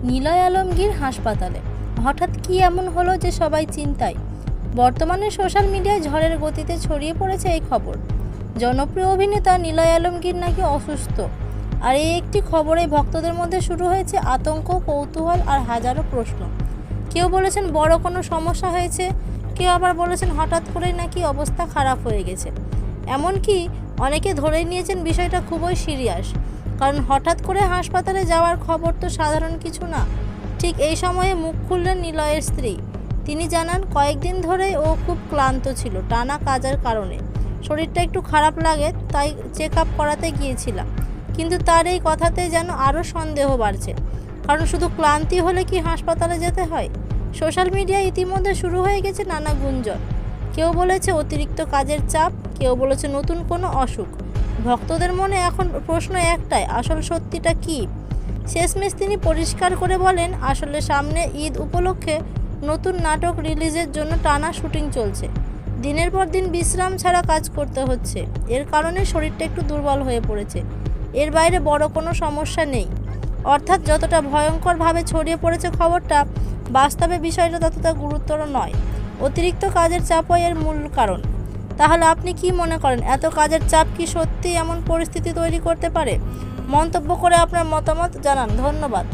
নিলয় আলমগীর হাসপাতালে হঠাৎ কি এমন হলো যে সবাই চিন্তায়। বর্তমানে সোশ্যাল মিডিয়ায় ঝড়ের গতিতে ছড়িয়ে পড়েছে এই খবর। জনপ্রিয় অভিনেতা নিলয় আলমগীর নাকি অসুস্থ। আর এই একটি খবরে ভক্তদের মধ্যে শুরু হয়েছে আতঙ্ক, কৌতূহল আর হাজারো প্রশ্ন। কেউ বলেছেন বড় কোনো সমস্যা হয়েছে, কেউ আবার বলেছেন হঠাৎ করেই নাকি অবস্থা খারাপ হয়ে গেছে। এমনকি অনেকে ধরে নিয়েছেন বিষয়টা খুবই সিরিয়াস, কারণ হঠাৎ করে হাসপাতালে যাওয়ার খবর তো সাধারণ কিছু না। ঠিক এই সময়ে মুখ খুললেন নিলয়ের স্ত্রী। তিনি জানান, কয়েকদিন ধরেই ও খুব ক্লান্ত ছিল টানা কাজের কারণে। শরীরটা একটু খারাপ লাগে, তাই চেক আপ করাতে গিয়েছিলাম। কিন্তু তার এই কথাতে যেন আরও সন্দেহ বাড়ছে, কারণ শুধু ক্লান্তি হলে কি হাসপাতালে যেতে হয়? সোশ্যাল মিডিয়ায় ইতিমধ্যে শুরু হয়ে গেছে নানা গুঞ্জন। কেউ বলেছে অতিরিক্ত কাজের চাপ, কেউ বলেছে নতুন কোনো অসুখ। ভক্তদের মনে এখন প্রশ্ন একটাই, আসল সত্যিটা কী? শেষমেশ তিনি পরিষ্কার করে বলেন, আসলে সামনে ঈদ উপলক্ষে নতুন নাটক রিলিজের জন্য টানা শুটিং চলছে। দিনের পর দিন বিশ্রাম ছাড়া কাজ করতে হচ্ছে। এর কারণে শরীরটা একটু দুর্বল হয়ে পড়েছে। এর বাইরে বড় কোনো সমস্যা নেই। অর্থাৎ যতটা ভয়ঙ্করভাবে ছড়িয়ে পড়েছে খবরটা, বাস্তবে বিষয়টা ততটা গুরুতর নয়। অতিরিক্ত কাজের চাপই এর মূল কারণ। তাহলে আপনি কি মনে করেন, এত কাজের চাপ কি সত্যি এমন পরিস্থিতি তৈরি করতে পারে? মন্তব্য করে আপনার মতামত জানান। ধন্যবাদ।